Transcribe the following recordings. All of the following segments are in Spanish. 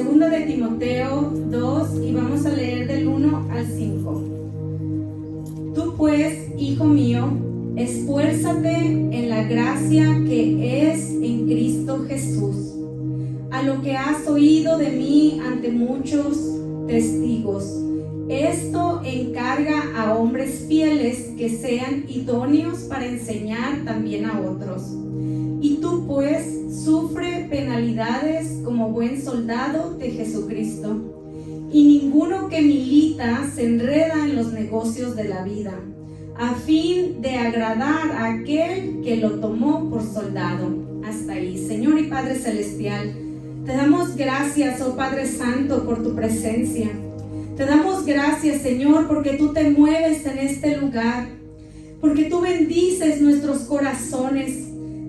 Segunda de Timoteo 2 y vamos a leer del 1 al 5. Tú pues, hijo mío, esfuérzate en la gracia que es en Cristo Jesús. A lo que has oído de mí ante muchos testigos, esto encarga a hombres fieles que sean idóneos para enseñar también a otros. Y tú pues sufre penalidades como buen soldado de Jesucristo. Y ninguno que milita se enreda en los negocios de la vida, a fin de agradar a aquel que lo tomó por soldado. Hasta ahí. Señor y Padre Celestial, te damos gracias, oh Padre Santo, por tu presencia. Te damos gracias, Señor, porque tú te mueves en este lugar, porque tú bendices nuestros corazones.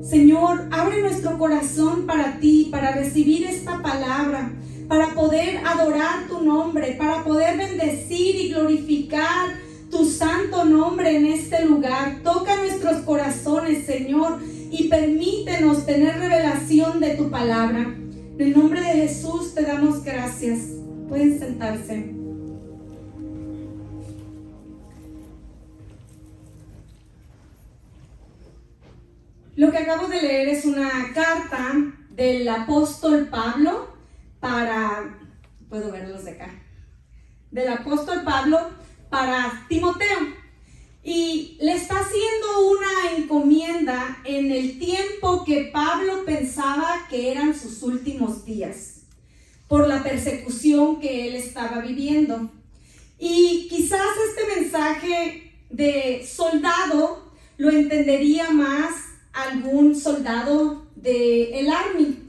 Señor, abre nuestro corazón para ti, para recibir esta palabra, para poder adorar tu nombre, para poder bendecir y glorificar tu santo nombre en este lugar. Toca nuestros corazones, Señor, y permítenos tener revelación de tu palabra. En el nombre de Jesús te damos gracias. Pueden sentarse. Lo que acabo de leer es una carta del apóstol Pablo puedo verlos de acá, del apóstol Pablo para Timoteo, y le está haciendo una encomienda en el tiempo que Pablo pensaba que eran sus últimos días, por la persecución que él estaba viviendo. Y quizás este mensaje de soldado lo entendería más algún soldado del Army,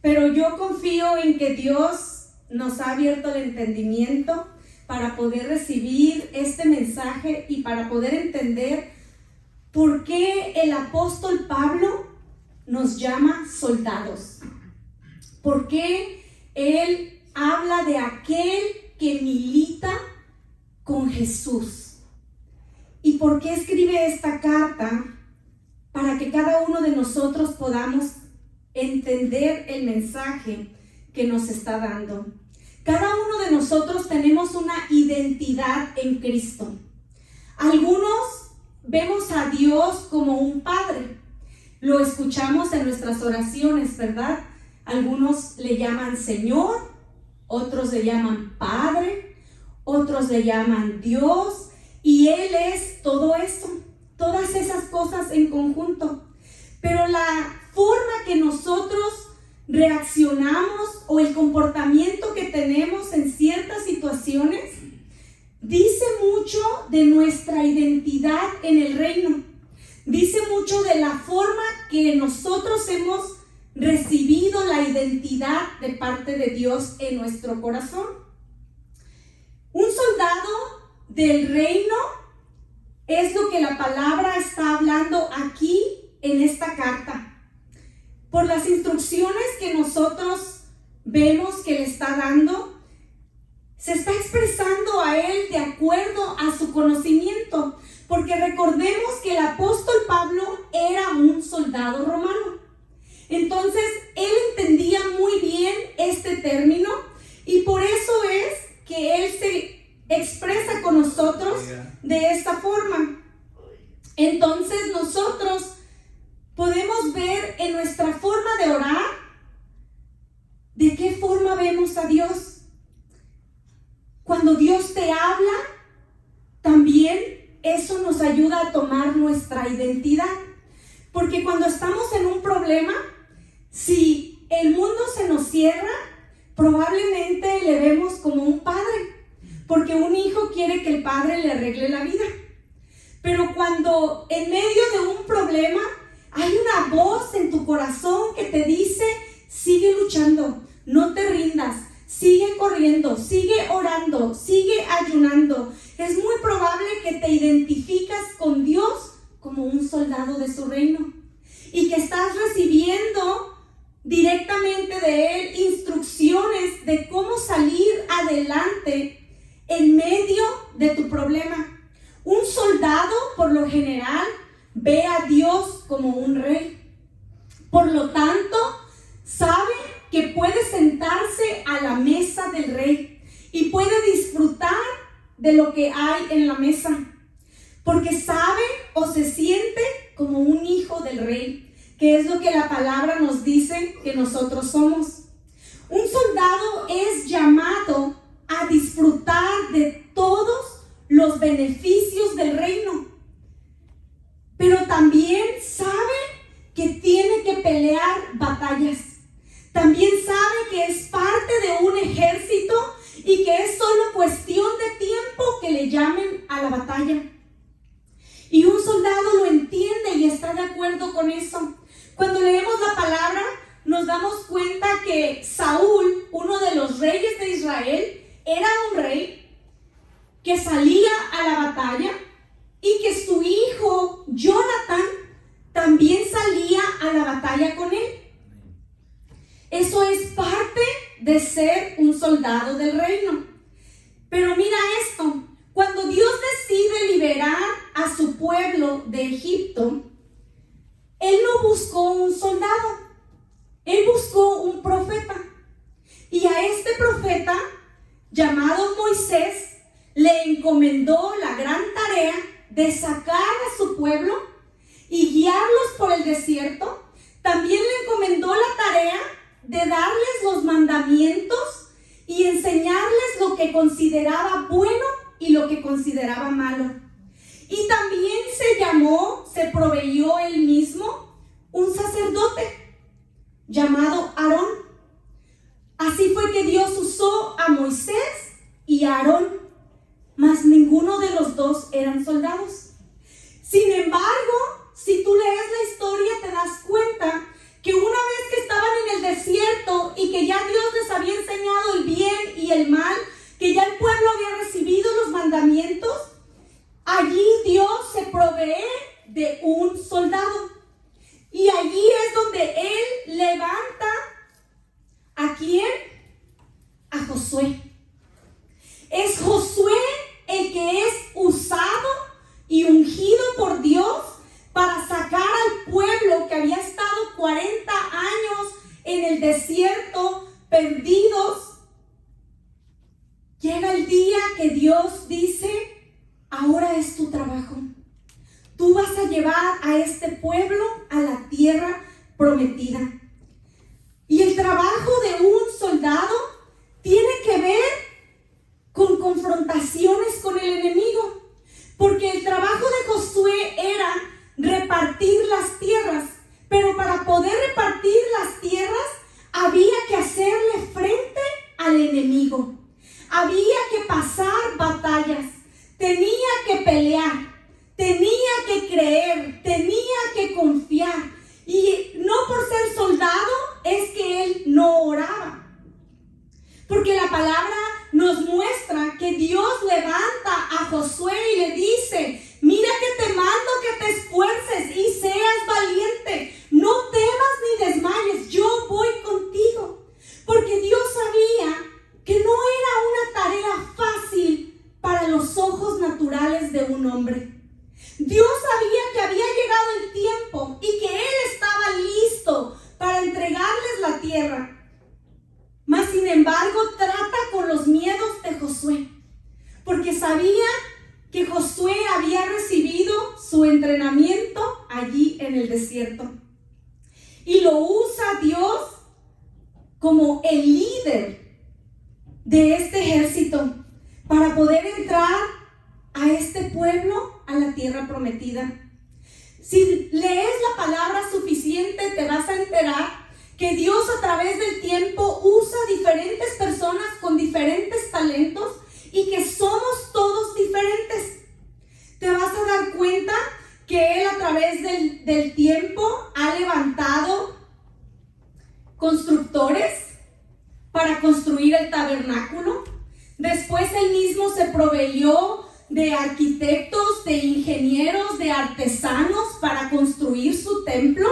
pero yo confío en que Dios nos ha abierto el entendimiento para poder recibir este mensaje y para poder entender por qué el apóstol Pablo nos llama soldados, por qué él habla de aquel que milita con Jesús, y por qué escribe esta carta para que cada uno de nosotros podamos entender el mensaje que nos está dando. Cada uno de nosotros tenemos una identidad en Cristo. Algunos vemos a Dios como un padre. Lo escuchamos en nuestras oraciones, ¿verdad? Algunos le llaman Señor, otros le llaman Padre, otros le llaman Dios, y Él es todo eso. Todas esas cosas en conjunto. Pero la forma que nosotros reaccionamos o el comportamiento que tenemos en ciertas situaciones dice mucho de nuestra identidad en el reino. Dice mucho de la forma que nosotros hemos recibido la identidad de parte de Dios en nuestro corazón. Un soldado del reino es lo que la palabra está hablando aquí en esta carta. Por las instrucciones que nosotros vemos que le está dando, se está expresando a él de acuerdo a su conocimiento, porque recordemos que el apóstol Pablo era un soldado romano. Entonces, él entendía muy bien este término, y por eso es que él se expresa con nosotros de esta forma. Entonces nosotros podemos ver en nuestra forma de orar de qué forma vemos a Dios. Cuando Dios te habla, también eso nos ayuda a tomar nuestra identidad, porque cuando estamos en un problema, si el mundo se nos cierra, probablemente le vemos como un padre, porque un hijo quiere que el padre le arregle la vida. Pero cuando en medio de un problema hay una voz en tu corazón que te dice: sigue luchando, no te rindas, sigue corriendo, sigue orando, sigue ayunando, es muy probable que te identificas con Dios como un soldado de su reino, y que estás recibiendo directamente de Él instrucciones de cómo salir adelante en medio de tu problema. Un soldado, por lo general, ve a Dios como un rey. Por lo tanto, sabe que puede sentarse a la mesa del rey y puede disfrutar de lo que hay en la mesa, porque sabe o se siente como un hijo del rey, que es lo que la palabra nos dice que nosotros somos. Un soldado es llamado a disfrutar de todos los beneficios del reino, pero también sabe que tiene que pelear batallas. También sabe que es parte de un ejército y que es solo cuestión de tiempo que le llamen a la batalla. Y un soldado lo entiende y está de acuerdo con eso. Cuando leemos la palabra, nos damos cuenta que Saúl, uno de los reyes de Israel, era un rey que salía a la batalla y que su hijo Jonathan también salía a la batalla con él. Eso es parte de ser un soldado del reino. Pero mira esto, cuando Dios decide liberar a su pueblo de Egipto, Él no buscó un soldado, Él buscó un profeta. Y a este profeta, llamado Moisés, le encomendó la gran tarea de sacar a su pueblo y guiarlos por el desierto. También le encomendó la tarea de darles los mandamientos y enseñarles lo que consideraba bueno y lo que consideraba malo. Y también se proveyó él mismo un sacerdote llamado Aarón. Así fue que Dios usó a Moisés y a Aarón, mas ninguno de los dos eran soldados. Sin embargo, si tú lees la historia te das cuenta que una vez que estaban en el desierto y que ya Dios les había enseñado el bien y el mal, que ya el pueblo había recibido los mandamientos, allí Dios se provee de un soldado. Y allí es donde Él levanta ¿a quién? A Josué. Es Josué el que es usado y ungido por Dios para sacar al pueblo que había estado 40 años en el desierto, perdidos. Llega el día que Dios dice: ahora es tu trabajo. Tú vas a llevar a este pueblo a la tierra prometida. Y el trabajo de un soldado tiene que ver con confrontaciones con el enemigo. Porque el trabajo de Josué era repartir las tierras. Pero para poder repartir las tierras había que hacerle frente al enemigo. Había que pasar batallas. Tenía que pelear. Tenía que creer. Tenía que confiar. Y no por ser soldado es que él no oraba. Porque la palabra nos muestra que Dios levanta a Josué y le dice: mira que te mando que te esfuerces y seas valiente. No temas ni desmayes, yo voy contigo. Porque Dios sabía que no era una tarea fácil para los ojos naturales de un hombre. Dios sabía que había llegado el tiempo y que Él estaba listo para entregarles la tierra. Mas sin embargo trata con los miedos de Josué, porque sabía que Josué había recibido su entrenamiento allí en el desierto. Y lo usa Dios como el líder de este ejército para poder entrar a este pueblo a la tierra prometida. Si lees la palabra suficiente, te vas a enterar que Dios a través del tiempo usa diferentes personas con diferentes talentos y que somos todos diferentes. Te vas a dar cuenta que Él a través del tiempo ha levantado constructores para construir el tabernáculo. Después Él mismo se proveyó de arquitectos, de ingenieros, de artesanos para construir su templo.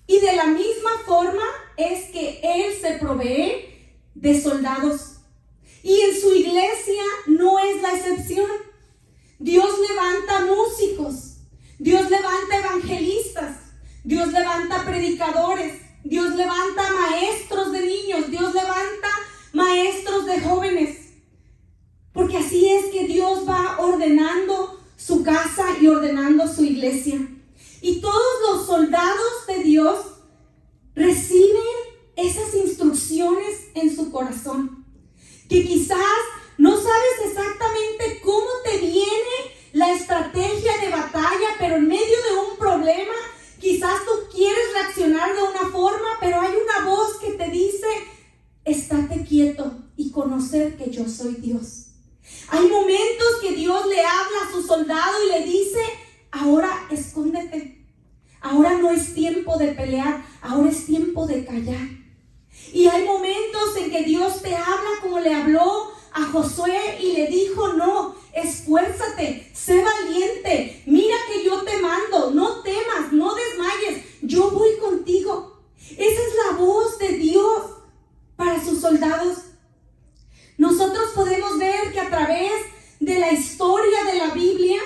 Y de la misma forma es que Él se provee de soldados. Y en su iglesia no es la excepción. Dios levanta músicos, Dios levanta evangelistas, Dios levanta predicadores, Dios levanta maestros iglesia. Y todos los soldados de Dios reciben esas instrucciones en su corazón. Que quizás no sabes exactamente cómo te viene la estrategia de batalla, pero en medio de un problema, quizás tú quieres reaccionar de una forma, pero hay una voz que te dice: estate quieto y conocer que yo soy Dios. Hay momentos que Dios le habla a su soldado y le dice: ahora escóndete. Ahora no es tiempo de pelear, ahora es tiempo de callar. Y hay momentos en que Dios te habla como le habló a Josué y le dijo: no, esfuérzate, sé valiente, mira que yo te mando, no temas, no desmayes, yo voy contigo. Esa es la voz de Dios para sus soldados. Nosotros podemos ver que a través de la historia de la Biblia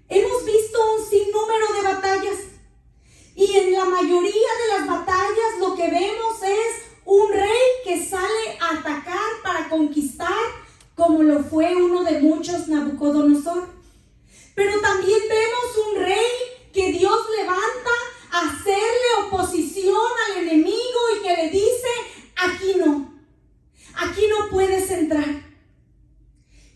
hemos visto un sinnúmero de batallas. Y en la mayoría de las batallas lo que vemos es un rey que sale a atacar para conquistar, como lo fue uno de muchos, Nabucodonosor. Pero también vemos un rey que Dios levanta a hacerle oposición al enemigo y que le dice: aquí no puedes entrar.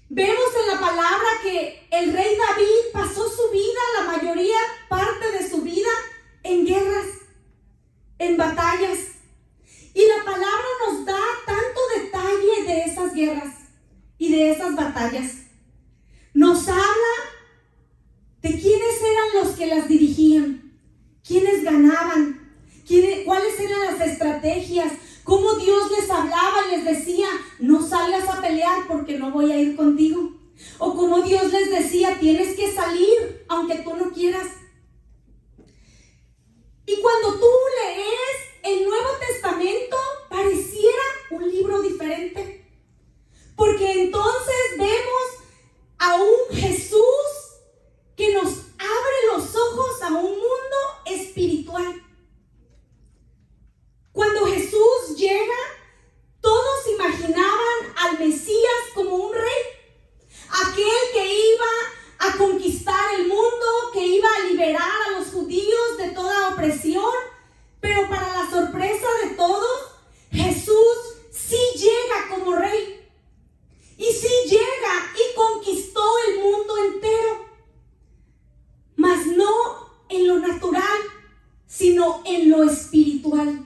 Vemos en la palabra que el rey David pasó su vida, la mayoría parte de su vida, en guerras, en batallas. Y la palabra nos da tanto detalle de esas guerras y de esas batallas. Nos habla de quiénes eran los que las dirigían, quiénes ganaban, cuáles eran las estrategias, cómo Dios les hablaba y les decía: no salgas a pelear porque no voy a ir contigo. O como Dios les decía: tienes que salir aunque tú no quieras. Y cuando tú lees el Nuevo Testamento, pareciera un libro diferente. Porque entonces vemos a un Jesús que nos abre los ojos a un mundo espiritual. Cuando Jesús llega, todos imaginaban al Mesías como un rey, aquel que iba a conquistar el mundo, que iba a liberar a los judíos de toda opresión. Pero para la sorpresa de todos, Jesús sí llega como rey. Y sí llega y conquistó el mundo entero. Mas no en lo natural, sino en lo espiritual.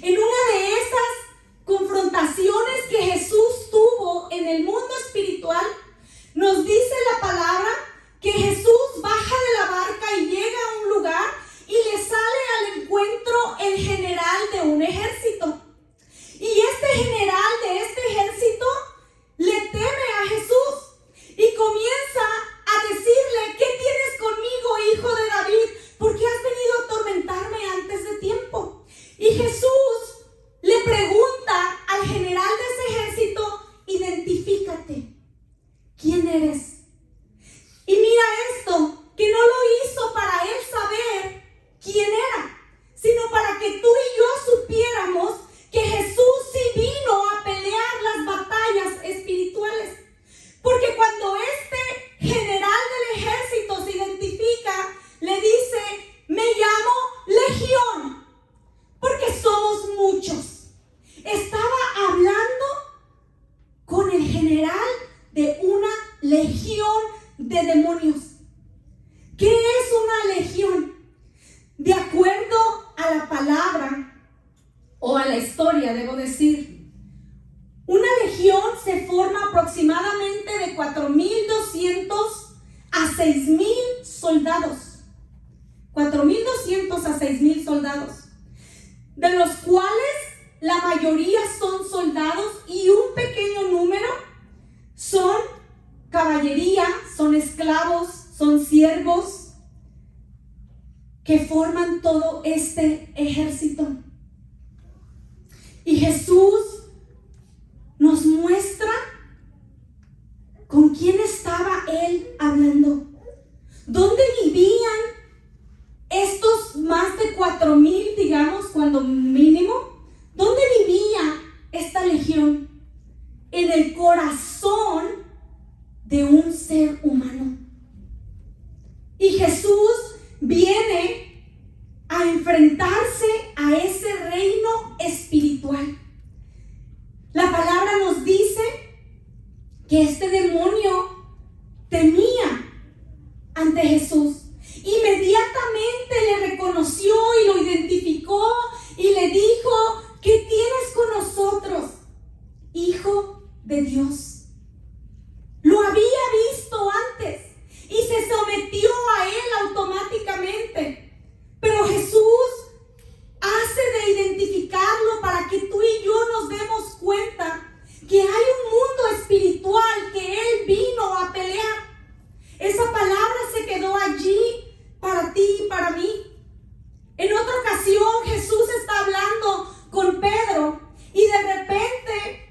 En una de esas confrontaciones que Jesús tuvo en el mundo espiritual, nos dice la palabra que Jesús baja de la barca y llega a un lugar y le sale al encuentro el general de un ejército. Y este general de este ejército le teme a Jesús y comienza a decirle: ¿qué tienes conmigo, hijo de David? ¿Por qué has venido a atormentarme antes de tiempo? Y Jesús le pregunta al general de ese ejército: identifícate, ¿quién eres? Y mira esto, que no lo hizo para él saber quién era, sino para que tú y yo supiéramos que Jesús sí vino a pelear las batallas espirituales. Porque cuando este general del ejército se identifica, le dice: me llamo Legión, porque somos muchos. Estaba hablando con el general de una legión de demonios. ¿Qué es una legión? De acuerdo a la palabra, o a la historia, debo decir, una legión se forma aproximadamente de 4,200 a 6,000 soldados. 4,200 a 6,000 soldados, de los cuales la mayoría son soldados y un pequeño número son caballería, son esclavos, son siervos, que forman todo este ejército. Y Jesús nos muestra con quién estaba Él hablando. ¿Dónde vivían estos más de 4,000, digamos, cuando mínimo? ¿Dónde vivía esta legión? En el corazón de un ser humano. Y Jesús reino espiritual. La palabra nos dice que este demonio temía ante Jesús. Inmediatamente le reconoció y lo identificó y le dijo: ¿qué tienes con nosotros, Hijo de Dios? Lo había visto antes y se sometió a él automáticamente. Pero Jesús hace de identificarlo para que tú y yo nos demos cuenta que hay un mundo espiritual que él vino a pelear. Esa palabra se quedó allí para ti y para mí. En otra ocasión Jesús está hablando con Pedro y de repente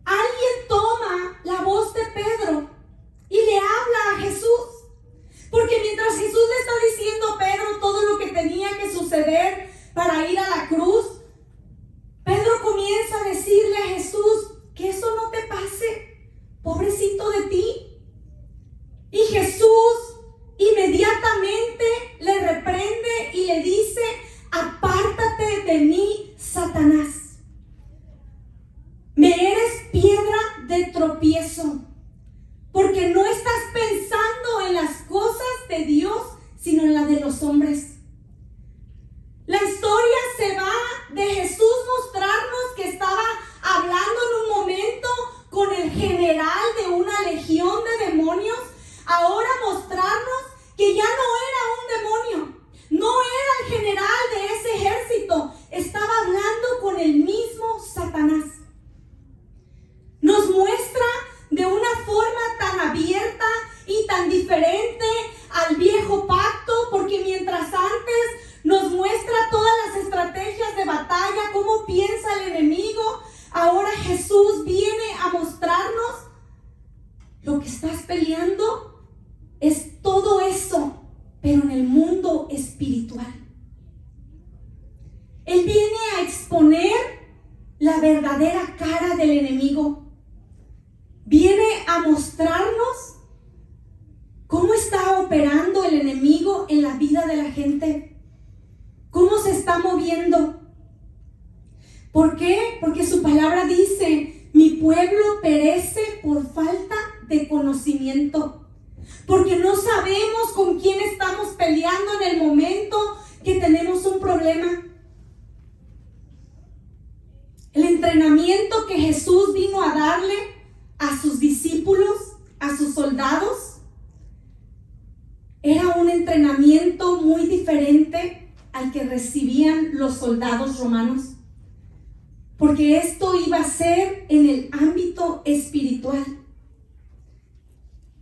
alguien toma la voz de Pedro y le habla a Jesús. Porque mientras Jesús le está diciendo a Pedro todo lo que tenía que suceder para ir a la cruz, Pedro comienza a decirle a Jesús: que eso no te pase, pobrecito de ti. Y Jesús inmediatamente le reprende y le dice: apártate de mí, Satanás. Me eres piedra de tropiezo, porque no estás pensando en las cosas de Dios, sino en las de los hombres. La historia se va de Jesús mostrarnos que estaba hablando en un momento con el general de una legión de demonios, ahora mostrarnos que ya no era un demonio, no era el general de ese ejército, estaba hablando con el mismo Satanás. Nos muestra de una forma tan abierta y tan diferente al viejo pacto, porque mientras antes nos muestra todas las estrategias de batalla, cómo piensa el enemigo, ahora Jesús viene a mostrarnos: lo que estás peleando es todo eso, pero en el mundo espiritual. Él viene a exponer la verdadera cara del enemigo. Viene a mostrarnos cómo está operando el enemigo en la vida de la gente, cómo se está moviendo. ¿Por qué? Porque su palabra dice: mi pueblo perece por falta de conocimiento. Porque no sabemos con quién estamos peleando en el momento que tenemos un problema. El entrenamiento que Jesús vino a darle a sus discípulos, a sus soldados, era un entrenamiento muy diferente al que recibían los soldados romanos, porque esto iba a ser en el ámbito espiritual.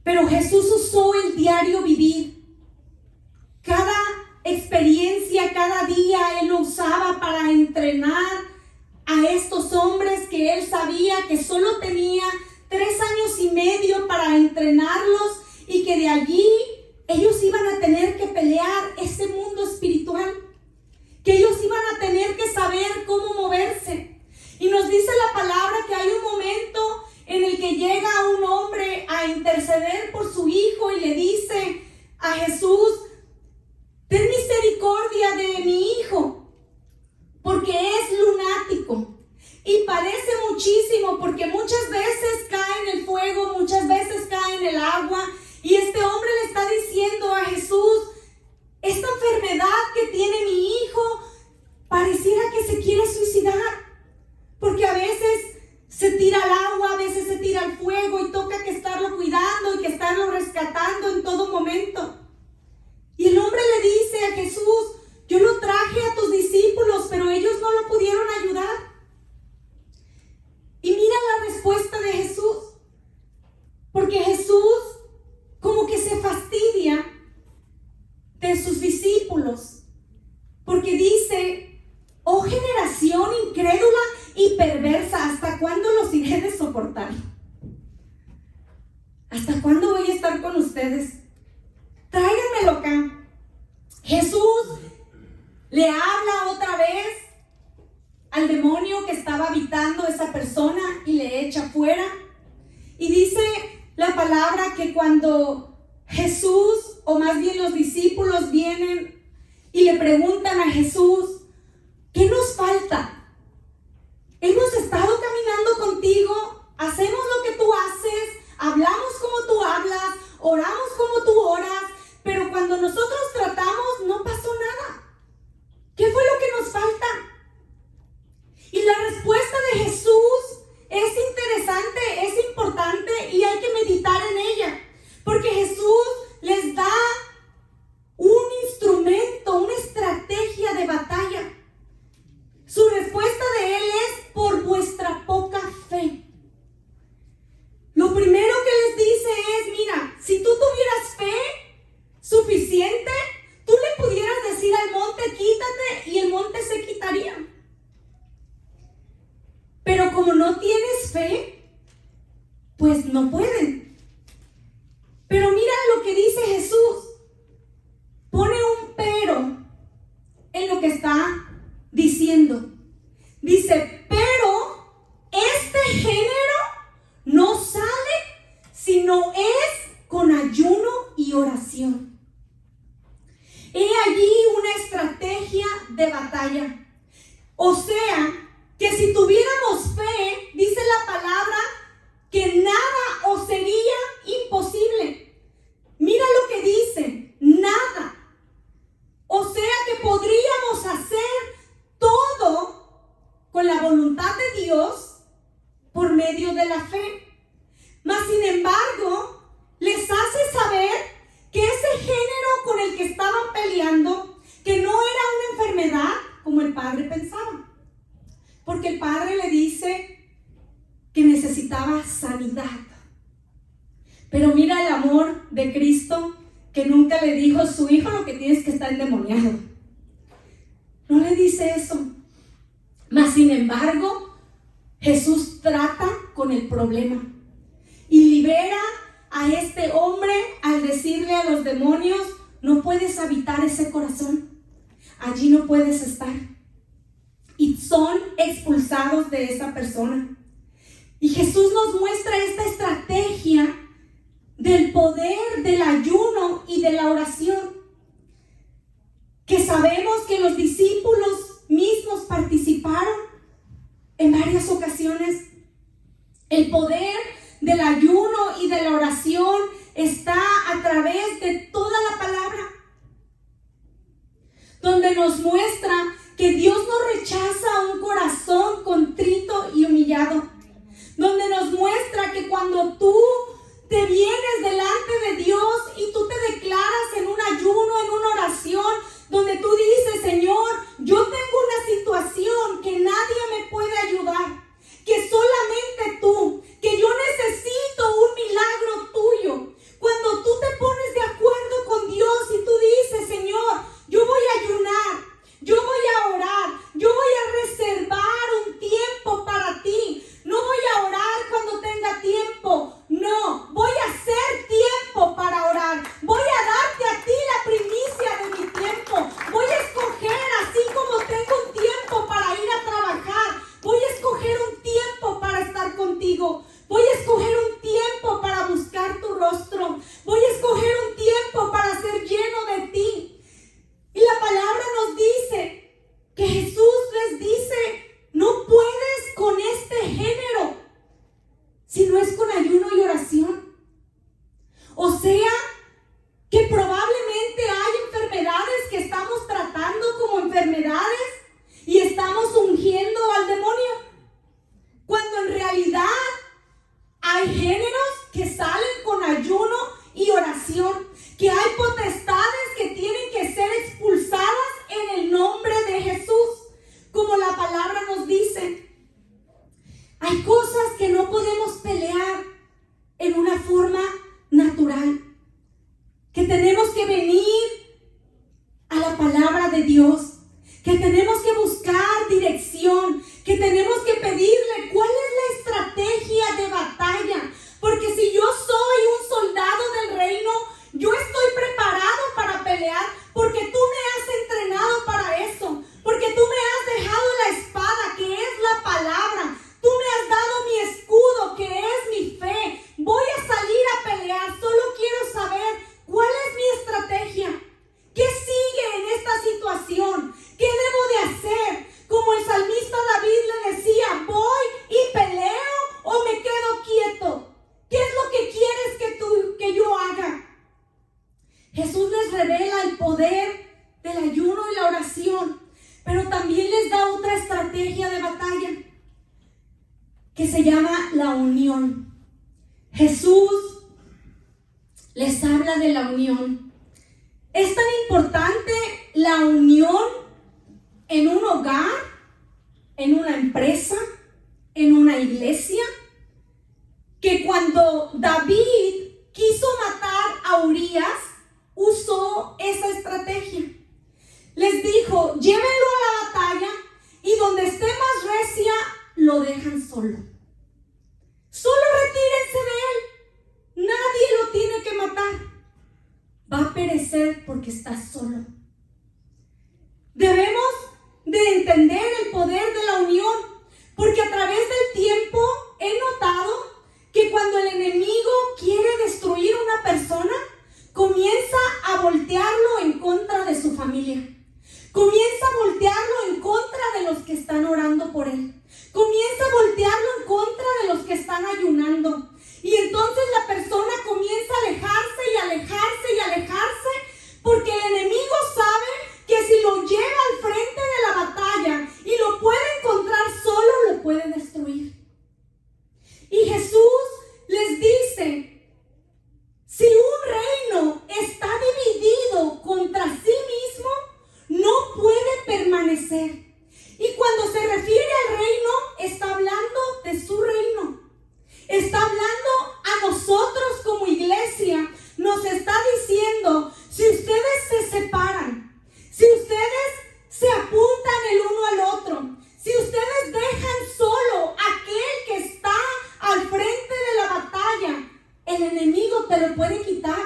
Pero Jesús usó el diario vivir. Cada experiencia, cada día Él lo usaba para entrenar a estos hombres que Él sabía que solo tenía 3 años y medio para entrenarlos, y que de allí ellos iban a tener que pelear ese mundo espiritual, que ellos iban a tener que saber cómo moverse. Y nos dice la palabra que hay un momento en el que llega un hombre a interceder por su hijo y le dice a Jesús: ten misericordia de mi hijo, porque es lunático y padece muchísimo, porque muchas veces cae en el fuego, muchas veces cae en el agua. Y este hombre le está diciendo a Jesús: esta enfermedad que tiene mi hijo pareciera que se quiere suicidar, porque a veces se tira al agua, a veces se tira al fuego, y toca que estarlo cuidando y que estarlo rescatando en todo momento. Y el hombre le dice a Jesús: yo lo traje a tus discípulos, pero ellos no lo pudieron ayudar. Y mira la respuesta de Jesús, porque Jesús como que se fastidia de sus discípulos, porque dice: oh generación incrédula y perversa, ¿hasta cuándo los iré de soportar? ¿Hasta cuándo voy a estar con ustedes? Tráiganmelo acá. Jesús le habla otra vez al demonio que estaba habitando esa persona y le echa fuera. Y dice la palabra que cuando Jesús, o más bien los discípulos, vienen y le preguntan a Jesús: como no tienes fe, pues no pueden. Pero mira lo que dice Jesús. Pone un pero en lo que está diciendo. Dice, pero este género no sale sino es con ayuno y oración. He allí una estrategia de batalla. O sea, que si tuviéramos fe, dice la palabra, que nada os sería imposible. Mira lo que dice, nada. O sea que podríamos hacer todo con la voluntad de Dios por medio de la fe. Mas sin embargo, les hace saber que ese género con el que estaban peleando, que no era una enfermedad como el padre pensaba. Porque el padre le dice que necesitaba sanidad. Pero mira el amor de Cristo, que nunca le dijo a su hijo lo que tienes que estar endemoniado. No le dice eso. Mas sin embargo, Jesús trata con el problema y libera a este hombre al decirle a los demonios, no puedes habitar ese corazón, allí no puedes estar. Y son expulsados de esa persona. Y Jesús nos muestra esta estrategia del poder del ayuno y de la oración, que sabemos que los discípulos mismos participaron en varias ocasiones. El poder del ayuno y de la oración está a través de toda la palabra, donde nos muestra que Dios no rechaza un corazón contrito y humillado, donde nos muestra que cuando tú te vienes delante de Dios y tú te declaras en un ayuno, en una oración, donde tú dices, Señor, yo tengo una situación que nadie me puede ayudar, que solamente tú, que yo necesito un milagro tuyo. Cuando tú te pones de acuerdo con Dios y tú dices, Señor, yo voy a ayunar, yo voy a orar, yo voy a reservar un tiempo para ti. No voy a orar cuando tenga tiempo, no, voy a hacer tiempo para orar. Voy a darte a ti la primicia de mi tiempo. Voy a escoger, así como tengo un tiempo para ir a trabajar, voy a escoger un tiempo para estar contigo. Voy a escoger un tiempo para buscar tu rostro. Voy a escoger un tiempo para ser lleno de ti. Y la palabra nos dice que Jesús les dice, no puedes con este género si no es con ayuno y oración. O sea, que probablemente hay enfermedades que estamos tratando como enfermedades y estamos ungiendo al demonio, cuando en realidad hay géneros que salen con ayuno y oración, que hay potestades que tienen que ser expulsadas en el nombre de Jesús, como la palabra nos dice. Hay cosas que no podemos pelear en una forma natural, que tenemos que venir a la palabra de Dios, que tenemos que buscar dirección, que tenemos que pedirle cuál es la estrategia de batalla, porque si yo soy un soldado del reino, yo estoy preparado para pelear, porque tú me has entrenado para eso, porque tú me has dejado la espada, que es la palabra, tú me has dado mi escudo, que es mi fe. Voy a salir a pelear, solo quiero saber cuál es mi estrategia, qué sigue en esta situación, qué debo de hacer. Como el salmista David le decía, ¿voy y peleo o me quedo quieto? ¿Qué es lo que quieres que yo haga? Jesús les revela el poder del ayuno y la oración, pero también les da otra estrategia de batalla que se llama la unión. Jesús les habla de la unión. Es tan importante la unión en un hogar, en una empresa, en una iglesia, que cuando David quiso matar a Urías, usó esa estrategia. Les dijo, llévenlo a la batalla y donde esté más recia, lo lo dejan solo. Solo retírense de él. Nadie lo tiene que matar. Va a perecer porque está solo. Debemos de entender el poder de la unión, porque a través del tiempo he notado que cuando el enemigo quiere destruir a una persona, comienza a voltearlo en contra de su familia. Comienza a voltearlo en contra de los que están orando por él. Comienza a voltearlo en contra de los que están ayunando. Y entonces la persona comienza a alejarse y alejarse y alejarse, porque el enemigo sabe que si lo lleva al frente de la batalla y lo puede encontrar solo, lo puede destruir. Y Jesús les dice, si un reino está dividido contra sí mismo, no puede permanecer. Y cuando se refiere al reino, está hablando de su reino. Está hablando a nosotros como iglesia. Nos está diciendo, si ustedes se separan, si ustedes se apuntan el uno al otro, si ustedes dejan solo aquel que está al frente de la batalla, el enemigo te lo puede quitar.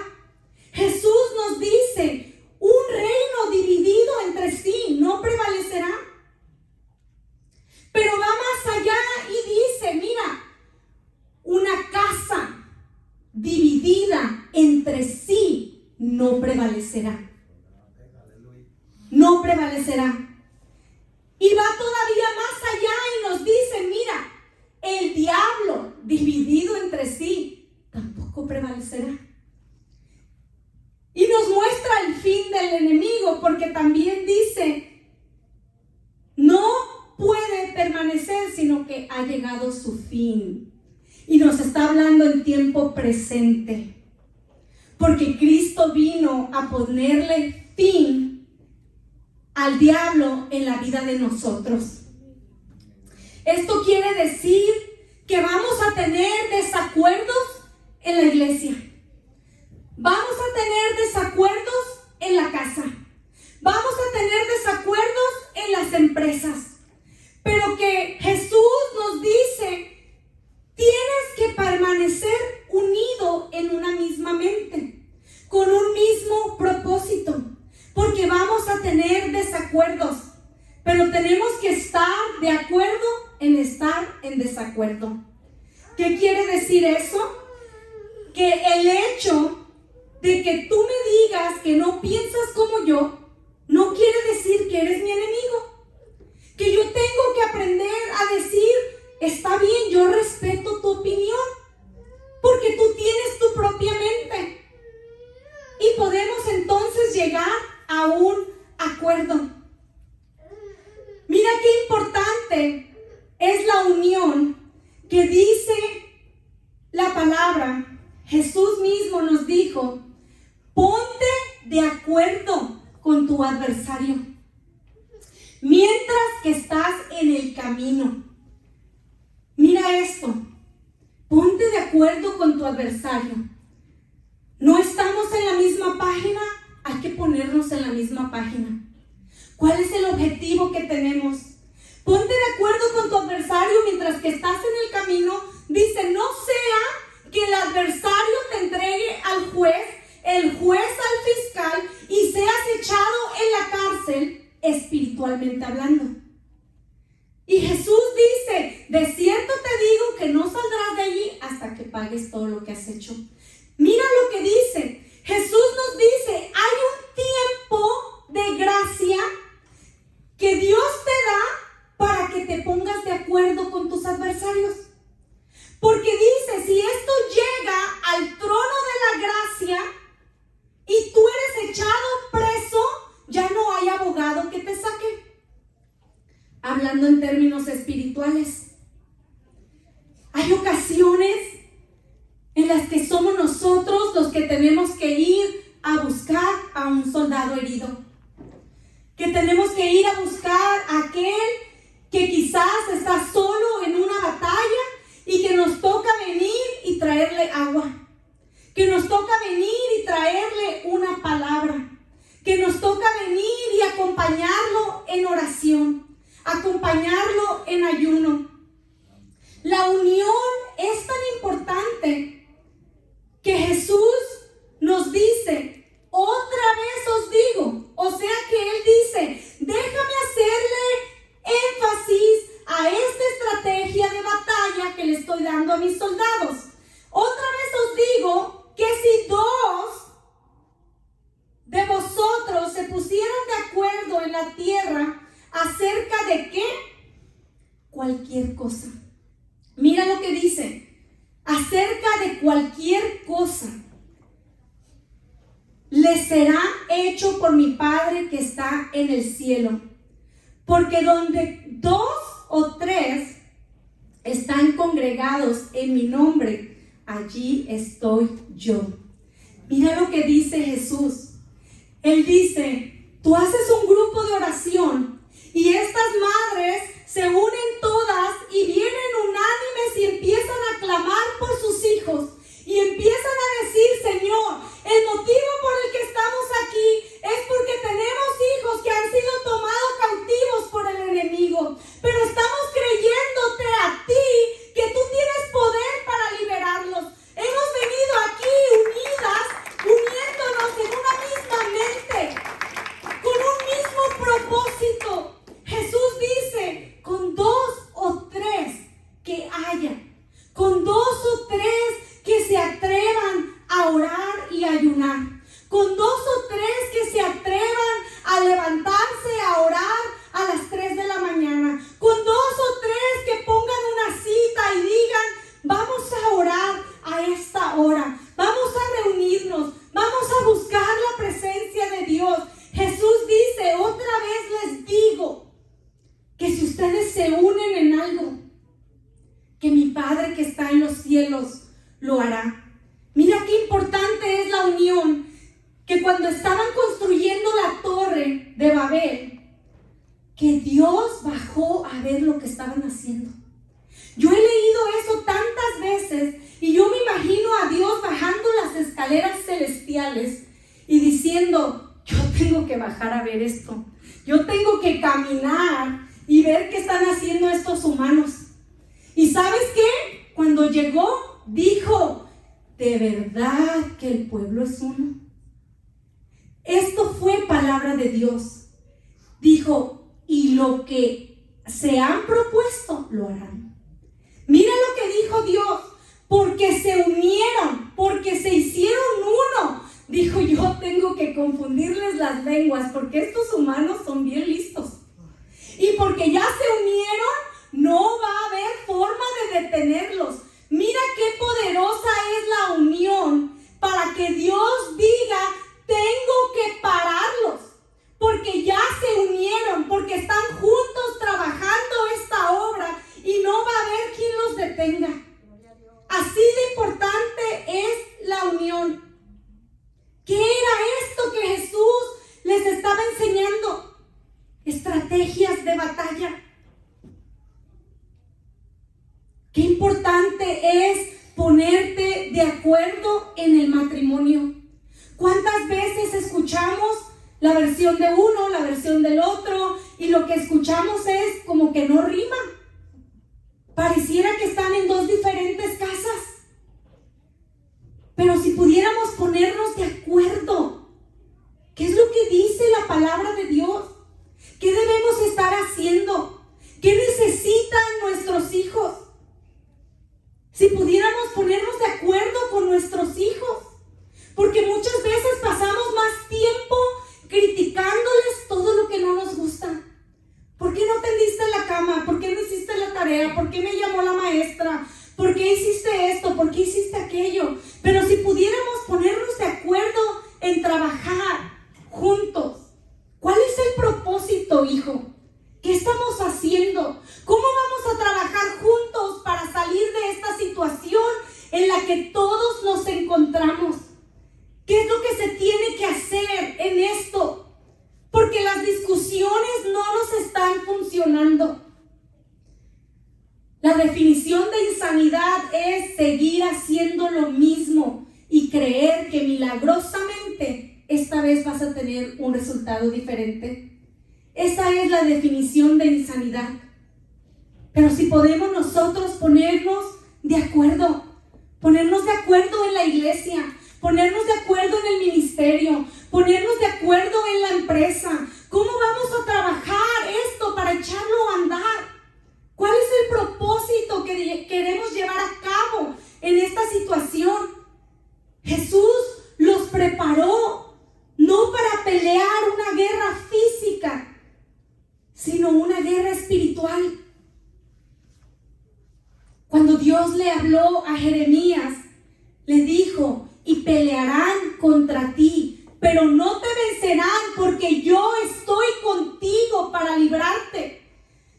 Jesús nos dice, un reino dividido entre sí no prevalecerá. Pero va más allá y dice, mira, una casa dividida entre sí no prevalecerá. No prevalecerá. Y va todavía más allá y nos dice, mira, el diablo dividido entre sí tampoco prevalecerá. Y nos muestra el fin del enemigo, porque también dice, no puede permanecer, sino que ha llegado su fin. Y nos está hablando en tiempo presente, porque Cristo vino a ponerle fin al diablo en la vida de nosotros. Esto quiere decir que vamos a tener desacuerdos en la iglesia. Vamos a tener desacuerdos en la casa. Vamos a tener desacuerdos en las empresas. Pero que Jesús nos dice, tienes que permanecer unido en una misma mente, con un mismo propósito, porque vamos a tener desacuerdos, pero tenemos que estar de acuerdo en estar en desacuerdo. ¿Qué quiere decir eso? Que el hecho de que tú me digas que no piensas como yo, no quiere decir que eres mi enemigo. Que yo tengo que aprender a decir, está bien, yo respeto tu opinión, porque tú tienes tu propia mente. Y podemos entonces llegar a un acuerdo. Mira qué importante es la unión que dice la palabra. Jesús mismo nos dijo, ponte de acuerdo con tu adversario mientras que estás en el camino. Mira esto, ponte de acuerdo con tu adversario. No estamos en la misma página, hay que ponernos en la misma página. ¿Cuál es el objetivo que tenemos? Ponte de acuerdo con tu adversario mientras que estás en el camino. Dice, no sea que el adversario te entregue al juez, el juez al fiscal y seas echado en la cárcel espiritualmente hablando. Y Jesús dice, de cierto te digo que no saldrás de allí hasta que pagues todo lo que has hecho. Mira lo que dice. Jesús nos dice, hay un tiempo de gracia que Dios te da para que te pongas de acuerdo con tus adversarios. Porque dice, si esto llega al trono de la gracia y tú eres echado preso, ya no hay abogado que te saque. Hablando en términos espirituales, hay ocasiones en las que somos nosotros los que tenemos que ir a buscar a un soldado herido, que tenemos que ir a buscar a aquel que quizás está solo en una batalla y que nos toca venir y traerle agua, que nos toca venir y traerle una palabra, que nos toca venir y acompañarlo en oración, acompañarlo en ayuno. importante que Jesús nos dice, otra vez os digo, o sea que Él dice, déjame hacerle énfasis a esta estrategia de batalla que le estoy dando a mis soldados. Otra vez os digo que si dos de vosotros se pusieran de acuerdo en la tierra acerca de qué, cualquier cosa. Mira lo que dice, acerca de cualquier cosa, le será hecho por mi Padre que está en el cielo. Porque donde 2 o 3 están congregados en mi nombre, allí estoy yo. Mira lo que dice Jesús. Él dice, tú haces un grupo de oración y estas madres se unen todas y vienen unánimes y empiezan a clamar por sus hijos y empiezan a decir, Señor, el motivo por el que estamos aquí es porque tenemos hijos que han sido tomados cautivos por el enemigo, pero estamos creyéndote a ti que tú tienes poder para liberarlos. Hemos venido aquí unidas, uniéndonos en una misma mente, con un mismo propósito. Jesús dice, con 2 o 3 que haya, con 2 o 3 que se atrevan a orar y ayunar, con 2 o 3 que se atrevan a levantarse a orar a las 3 de la mañana, con 2 o 3 que pongan una cita y digan, vamos a orar a esta hora, vamos a reunirnos, vamos a buscar la presencia de Dios. Jesús dice, otra vez les digo, que si ustedes se unen en algo, que mi Padre que está en los cielos lo hará. Mira qué importante es la unión, que cuando estaban construyendo la torre de Babel, que Dios bajó a ver lo que estaban haciendo. Yo he leído eso tantas veces y yo me imagino a Dios bajando las escaleras celestiales y diciendo, yo tengo que bajar a ver esto, yo tengo que caminar y ver qué están haciendo estos humanos. ¿Y sabes qué? Cuando llegó, dijo, ¿de verdad que el pueblo es uno? Esto fue palabra de Dios. Dijo, y lo que se han propuesto, lo harán. Mira lo que dijo Dios, porque se unieron, porque se hicieron uno. Dijo, yo tengo que confundirles las lenguas, porque estos humanos son bien listos. Y porque ya se unieron, no va a haber forma de detenerlos. Mira qué poderosa es la unión para que Dios diga, tengo que pararlos, porque ya se unieron, porque están juntos trabajando esta obra y no va a haber quien los detenga. Así de importante es la unión. ¿Qué era esto que Jesús les estaba enseñando? Estrategias de batalla. Qué importante es ponerte de acuerdo en el matrimonio. ¿Cuántas veces escuchamos la versión de uno, la versión del otro, y lo que escuchamos es como que no rima? Pareciera que están en 2 diferentes casas. Pero si pudiéramos ponernos de acuerdo, ¿qué es lo que dice la palabra de Dios? ¿Qué debemos estar haciendo? ¿Qué necesitan nuestros hijos? Si pudiéramos ponernos de acuerdo con nuestros hijos, porque muchas veces pasamos más tiempo criticándoles todo lo que no nos gusta. ¿Por qué no tendiste la cama? ¿Por qué no hiciste la tarea? ¿Por qué me llamó la maestra? ¿Por qué hiciste esto? ¿Por qué hiciste aquello? Pero si pudiéramos ponernos de acuerdo en trabajar juntos. ¿Cuál es el propósito, hijo? ¿Qué estamos haciendo? ¿Cómo vamos a trabajar juntos para salir de esta situación en la que todos nos encontramos? ¿Qué es lo que se tiene que hacer en esto? Porque las discusiones no nos están funcionando. La definición de insanidad es seguir haciendo lo mismo y creer que milagrosamente esta vez vas a tener un resultado diferente. Esa es la definición de insanidad. Pero si podemos nosotros ponernos de acuerdo, ponernos de acuerdo en la iglesia, ponernos de acuerdo en el ministerio, ponernos de acuerdo en la empresa. ¿Cómo vamos a trabajar esto para echarlo a andar? ¿Cuál es el propósito que queremos llevar a cabo en esta situación? Jesús los preparó no para pelear una guerra física, sino una guerra espiritual. Cuando Dios le habló a Jeremías, le dijo: y pelearán contra ti, pero no te vencerán, porque yo estoy contigo para librarte.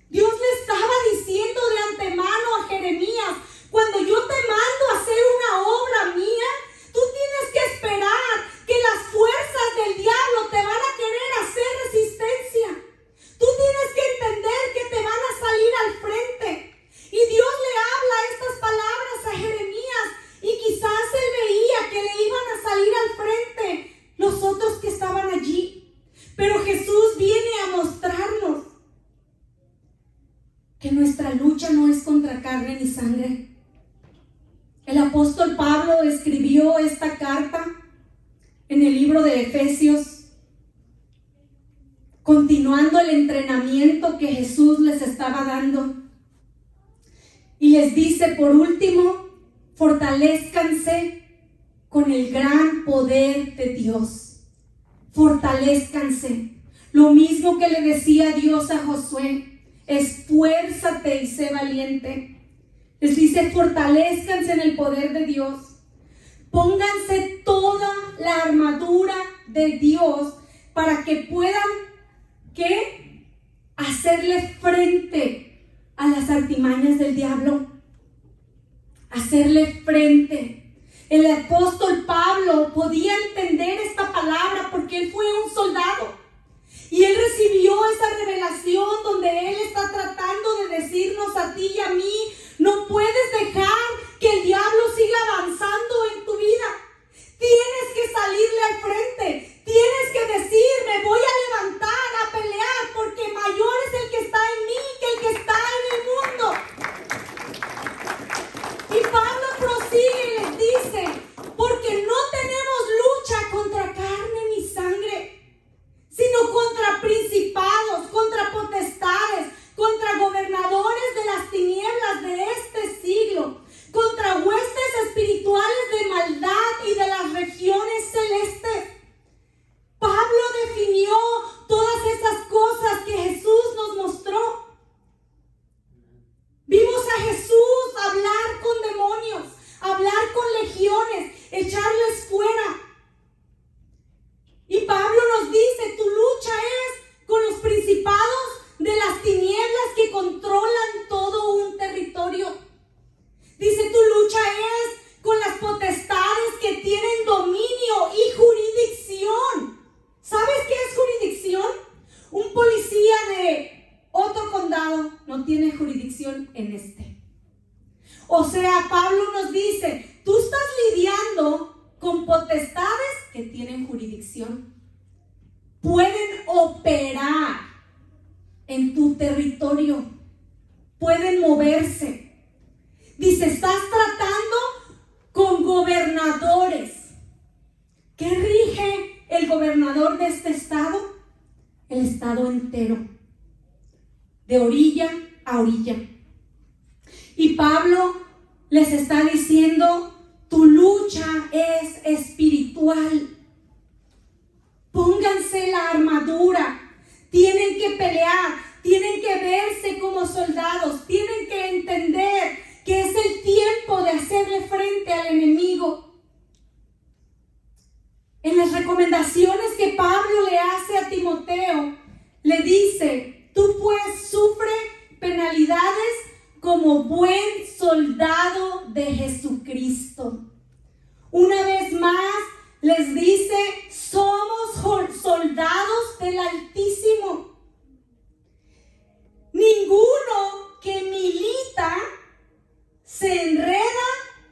Dios le estaba diciendo de antemano a Jeremías: cuando yo te mando a hacer una obra mía, tú tienes que esperar que las fuerzas del diablo te van a querer hacer resistencia. Tú tienes que entender que te van a salir al frente. Y Dios le habla estas palabras a Jeremías, y quizás él veía que le iban a salir al frente los otros que estaban allí. Pero Jesús viene a mostrarnos que nuestra lucha no es contra carne ni sangre. El apóstol Pablo escribió esta carta en el libro de Efesios, continuando el entrenamiento que Jesús les estaba dando. Y les dice, por último, fortalézcanse con el gran poder de Dios. Fortalézcanse. Lo mismo que le decía Dios a Josué: esfuérzate y sé valiente. Les dice: fortalézcanse en el poder de Dios. Pónganse toda la armadura de Dios para que puedan, ¿qué? Hacerle frente a las artimañas del diablo. Hacerle frente. El apóstol Pablo podía entender esta palabra porque él fue un soldado. Y él recibió esa revelación donde él está tratando de decirnos a ti y a mí: no puedes dejar que el diablo siga avanzando en tu vida. Tienes que salirle al frente. Tienes que decir: me voy a levantar a pelear, porque mayor es el que está en mí que el que está en el mundo. Y Pablo prosigue y les dice: porque no tenemos lucha contra carne ni sangre, sino contra principados, contra potestades, contra gobernadores de las tinieblas de este siglo, contra huestes espirituales de maldad y de las regiones celestes. Pablo definió todas esas cosas que Jesús nos mostró. Vimos a Jesús hablar con demonios, hablar con legiones, echarles fuera. Y Pablo nos dice: tu lucha es con los principados de las tinieblas que controlan todo un territorio. Dice: tu lucha es con las potestades que tienen dominio y jurisdicción. ¿Sabes qué es jurisdicción? Un policía de otro condado no tiene jurisdicción en este. O sea, Pablo nos dice: tú estás lidiando con potestades que tienen jurisdicción. Pueden operar en tu territorio. Pueden moverse. Dice: estás tratando con gobernadores. ¿Qué rige el gobernador de este estado? El estado entero, de orilla a orilla. Y Pablo les está diciendo: tu lucha es espiritual. Pónganse la armadura. Tienen que pelear, tienen que verse como soldados, tienen que entender que es el tiempo de hacerle frente al enemigo. En las recomendaciones que Pablo le hace a Timoteo, le dice: tú pues sufre penalidades como buen soldado de Jesucristo. Una vez más les dice: somos soldados del Altísimo. Ninguno que milita se enreda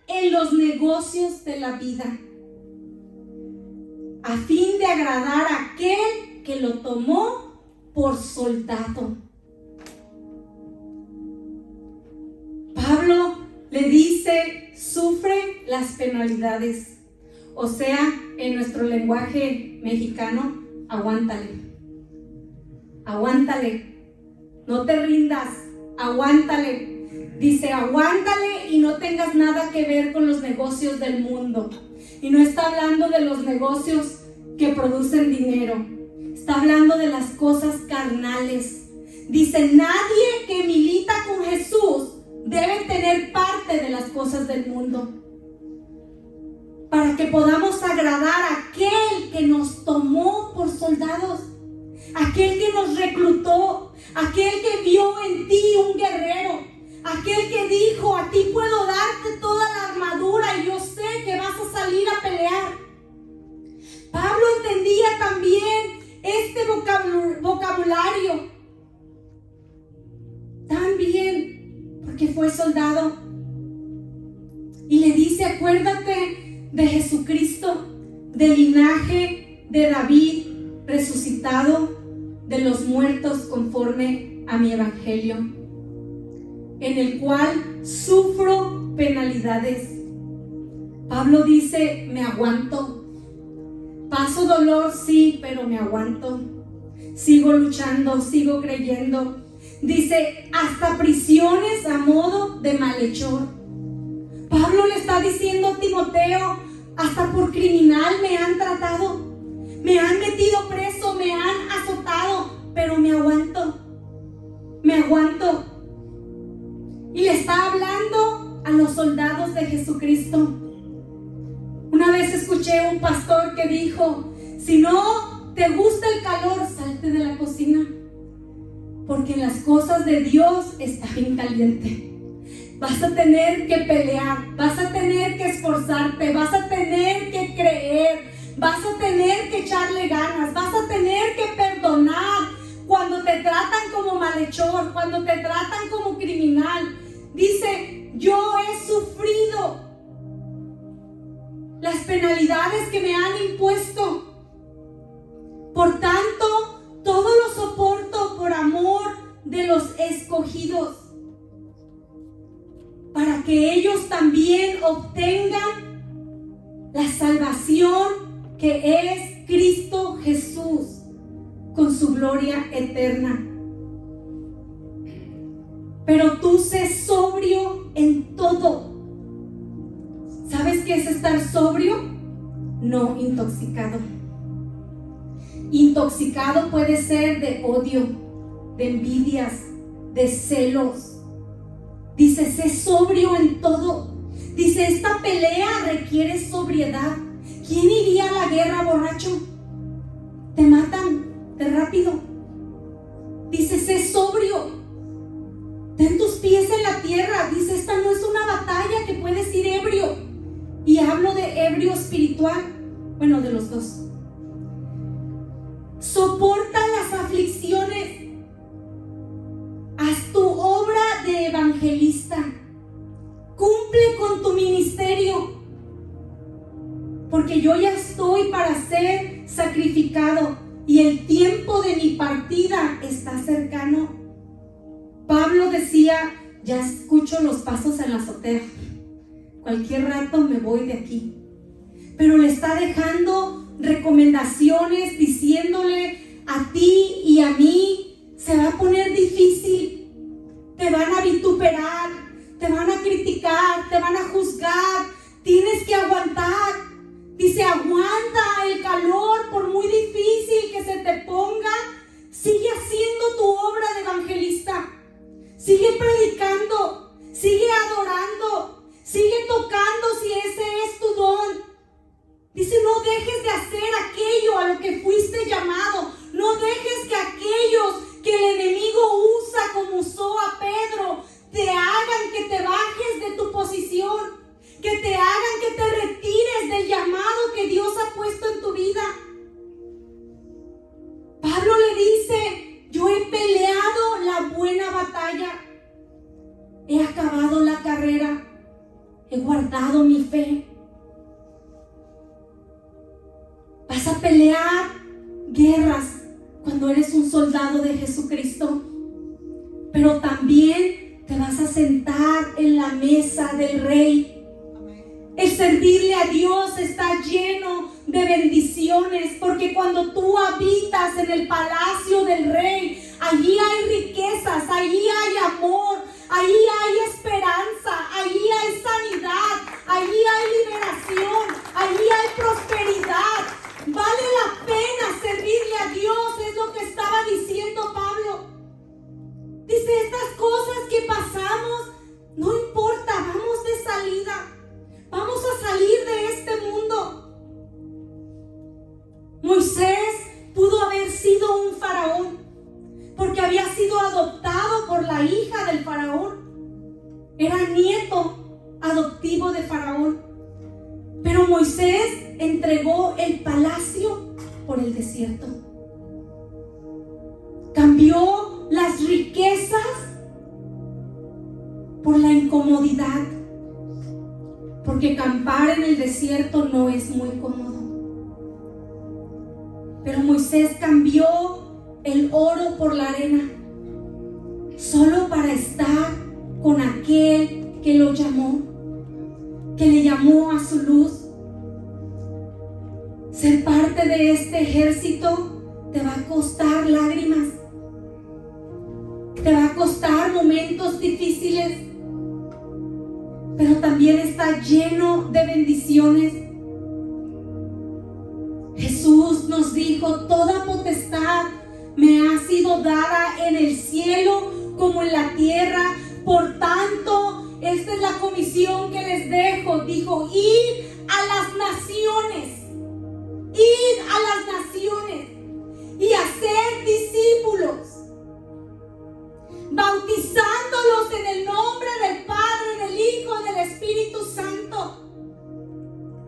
en los negocios de la vida, a fin de agradar a aquel que lo tomó por soldado. Pablo le dice, sufre las penalidades. O sea, en nuestro lenguaje mexicano, aguántale. Aguántale. No te rindas, aguántale. Dice, aguántale y no tengas nada que ver con los negocios del mundo. Y no está hablando de los negocios que producen dinero. Está hablando de las cosas carnales. Dice, nadie que milita con Jesús debe tener parte de las cosas del mundo. Para que podamos agradar a aquel que nos tomó por soldados, aquel que nos reclutó, aquel que vio en ti un guerrero, aquel que dijo, a ti puedo darte toda la armadura y yo sé que vas a salir a pelear. Pablo entendía también este vocabulario tan bien, porque fue soldado. Y le dice, acuérdate de Jesucristo, del linaje de David, resucitado de los muertos conforme a mi evangelio, en el cual sufro penalidades. Pablo dice, me aguanto. Paso dolor, sí, pero me aguanto. Sigo luchando, sigo creyendo. Dice, hasta prisiones a modo de malhechor. Pablo le está diciendo a Timoteo, hasta por criminal me han tratado. Me han metido preso, me han azotado, pero me aguanto. Me aguanto. Y le está hablando a los soldados de Jesucristo. Una vez escuché un pastor que dijo, si no te gusta el calor, salte de la cocina, porque las cosas de Dios están bien caliente. Vas a tener que pelear, vas a tener que esforzarte, vas a tener que creer, vas a tener que echarle ganas, vas a tener que perdonar cuando te tratan como malhechor, cuando te tratan como criminal. Dice, yo he sufrido las penalidades que me han impuesto. Por tanto, todo lo soporto por amor de los escogidos, para que ellos también obtengan la salvación que es Cristo Jesús, con su gloria eterna. Pero tú sé sobrio en todo. ¿Sabes qué es estar sobrio? No intoxicado. Intoxicado puede ser de odio, de envidias, de celos. Dice, sé sobrio en todo. Dice, esta pelea requiere sobriedad. ¿Quién iría a la guerra borracho? Te matan de rápido. Dice, sé sobrio. Ten tus pies en la tierra. Dice, esta no es una batalla que puedes ir ebrio. Y hablo de ebrio espiritual. Bueno, de los dos. Soporta las aflicciones. Haz tu obra de evangelista. Cumple con tu ministerio. Porque yo ya estoy para ser sacrificado y el tiempo de mi partida está cercano. Pablo decía, ya escucho los pasos en la azotea. Cualquier rato me voy de aquí. Pero le está dejando recomendaciones, diciéndole a ti y a mí, se va a poner difícil. Te van a vituperar, te van a criticar, te van a juzgar. Tienes que aguantar. Dice, aguanta el calor por muy difícil que se te ponga. Sigue haciendo tu obra de evangelista. Sigue predicando, sigue adorando, sigue tocando si ese es tu don. Dice, no dejes de hacer aquello a lo que fuiste llamado. No dejes que aquellos que el enemigo usa como usó a Pedro te hagan que te bajes de tu posición, que te hagan que te retires del llamado que Dios ha puesto en tu vida. Pablo le dice, yo he peleado la buena batalla, he acabado la carrera, he guardado mi fe. Vas a pelear guerras cuando eres un soldado de Jesucristo, pero también te vas a sentar estar en la mesa del Rey. El servirle a Dios está lleno de bendiciones, porque cuando tú habitas en el palacio del Rey, allí hay riquezas, allí hay amor, allí hay esperanza, allí hay sanidad, allí hay liberación, allí hay prosperidad. Vale la pena servirle a Dios, es lo que estaba diciendo Pablo. Dice, estas cosas que pasamos, no importa, vamos de salida. Vamos a salir de este mundo. Moisés pudo haber sido un faraón, porque había sido adoptado por la hija del faraón. Era nieto adoptivo de faraón. Pero Moisés entregó el palacio por el desierto. Cambió las riquezas por la incomodidad. Porque acampar en el desierto no es muy cómodo. Pero Moisés cambió el oro por la arena, solo para estar con aquel que lo llamó, que le llamó a su luz. Ser parte de este ejército te va a costar lágrimas, te va a costar momentos difíciles, pero también está lleno de bendiciones. Jesús nos dijo, toda potestad me ha sido dada en el cielo como en la tierra. Por tanto, esta es la comisión que les dejo. Dijo, id a las naciones. Id a las naciones y hacer discípulos, bautizándolos en el nombre del Padre, del Hijo y del Espíritu Santo,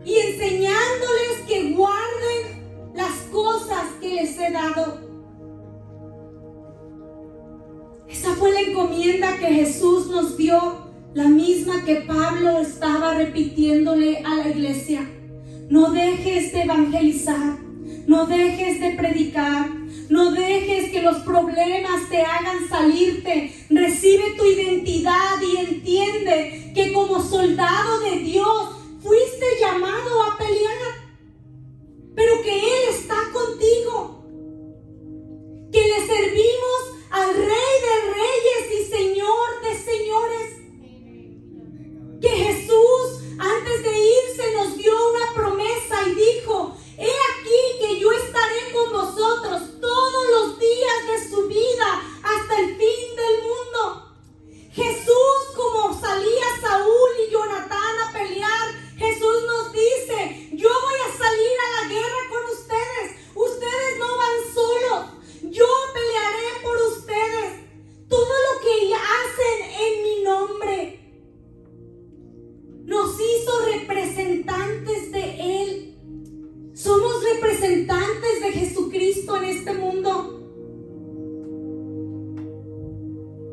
y enseñándoles que guarden las cosas que les he dado. Esa fue la encomienda que Jesús nos dio, la misma que Pablo estaba repitiéndole a la iglesia. No dejes de evangelizar, no dejes de predicar, no dejes que los problemas te hagan salirte. Recibe tu identidad y entiende que como soldado de Dios fuiste llamado a pelear, pero que Él está contigo, que le servimos al Rey de Reyes y Señor de Señores, que Jesús antes de irse nos dio una promesa y dijo, he aquí que yo estaré con vosotros todos los días de su vida hasta el fin del mundo. Jesús, como salía Saúl y Jonatán a pelear, Jesús nos dice, yo voy a salir a la guerra con ustedes. Ustedes no van solos, yo pelearé por ustedes. Todo lo que hacen en mi nombre. Nos hizo representantes de Él. Somos representantes de Jesucristo en este mundo.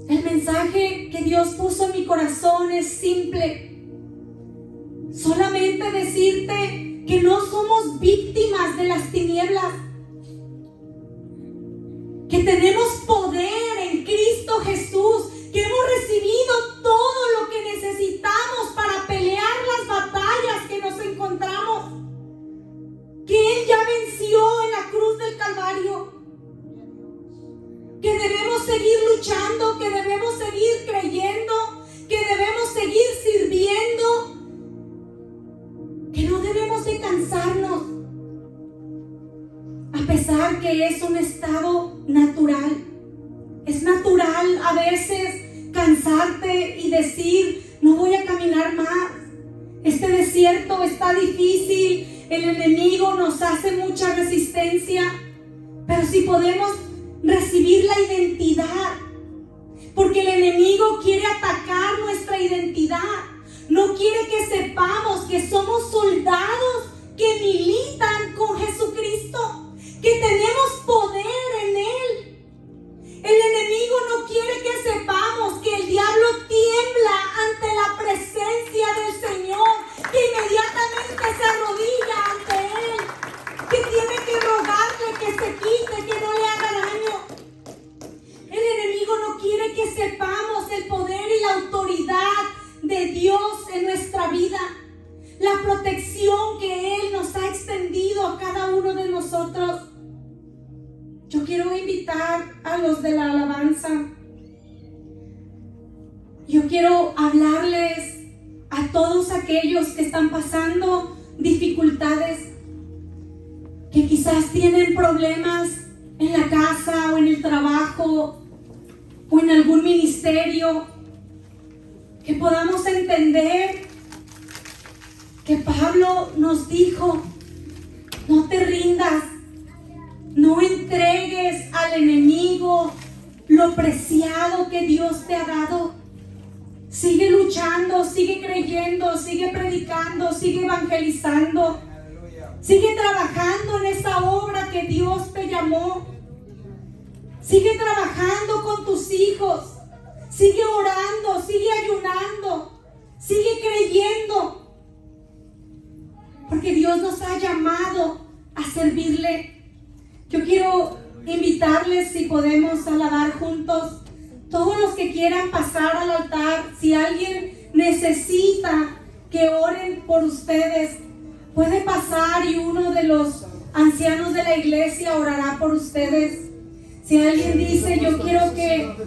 El mensaje que Dios puso en mi corazón es simple. Solamente decirte que no somos víctimas de las tinieblas. Que tenemos poder en Cristo Jesús. Que hemos recibido todo lo que necesitamos para pelear las batallas que nos encontramos. Que Él ya venció en la cruz del Calvario. Que debemos seguir luchando, que debemos seguir creyendo, que debemos seguir sirviendo, que no debemos de cansarnos, a pesar que es un estado natural. Es natural a veces cansarte y decir, no voy a caminar más. Este desierto está difícil, el enemigo nos hace mucha resistencia, pero si podemos recibir la identidad, porque el enemigo quiere atacar nuestra identidad, no quiere que sepamos que somos soldados que militan con Jesucristo, que tenemos poder en Él. El enemigo no quiere que sepamos que el diablo tiembla ante la presencia del Señor, que inmediatamente se arrodilla ante Él, que tiene que rogarle que se quite, que no le haga daño. El enemigo no quiere que sepamos el poder de Dios en nuestra vida, la protección que Él nos ha extendido a cada uno de nosotros. Yo quiero invitar a los de la alabanza. Yo quiero hablarles a todos aquellos que están pasando dificultades, que quizás tienen problemas en la casa o en el trabajo o en algún ministerio, que podamos entender que Pablo nos dijo: no te rindas, no entregues al enemigo lo preciado que Dios te ha dado. Sigue luchando, sigue creyendo, sigue predicando, sigue evangelizando, sigue trabajando en esa obra que Dios te llamó. Sigue trabajando con tus hijos, sigue orando, sigue ayunando, sigue creyendo, porque Dios nos ha llamado a servirle. Yo quiero invitarles, si podemos alabar juntos, todos los que quieran pasar al altar. Si alguien necesita que oren por ustedes, puede pasar y uno de los ancianos de la iglesia orará por ustedes. Si alguien dice: yo quiero que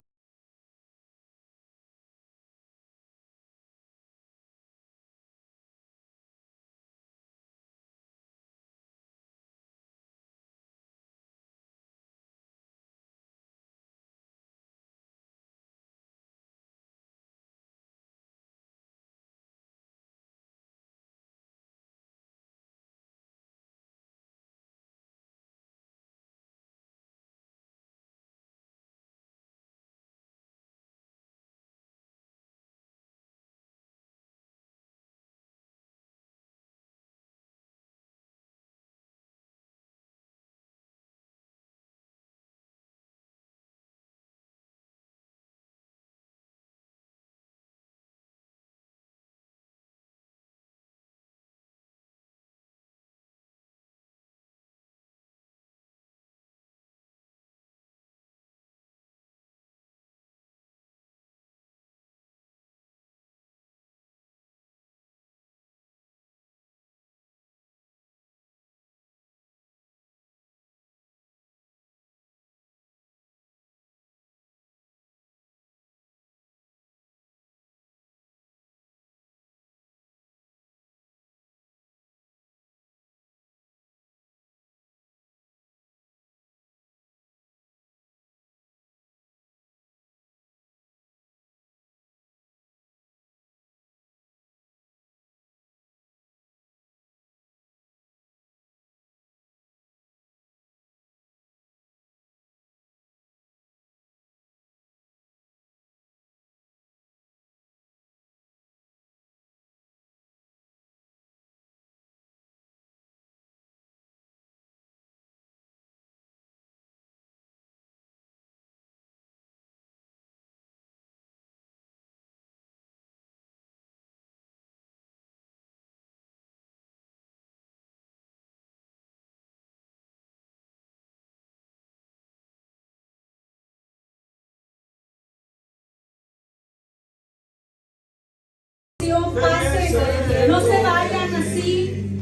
pase, no se vayan así.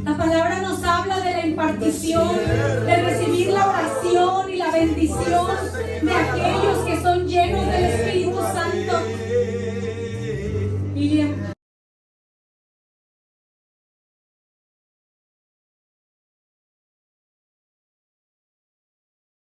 La palabra nos habla de la impartición, de recibir la oración y la bendición de aquellos que son llenos del Espíritu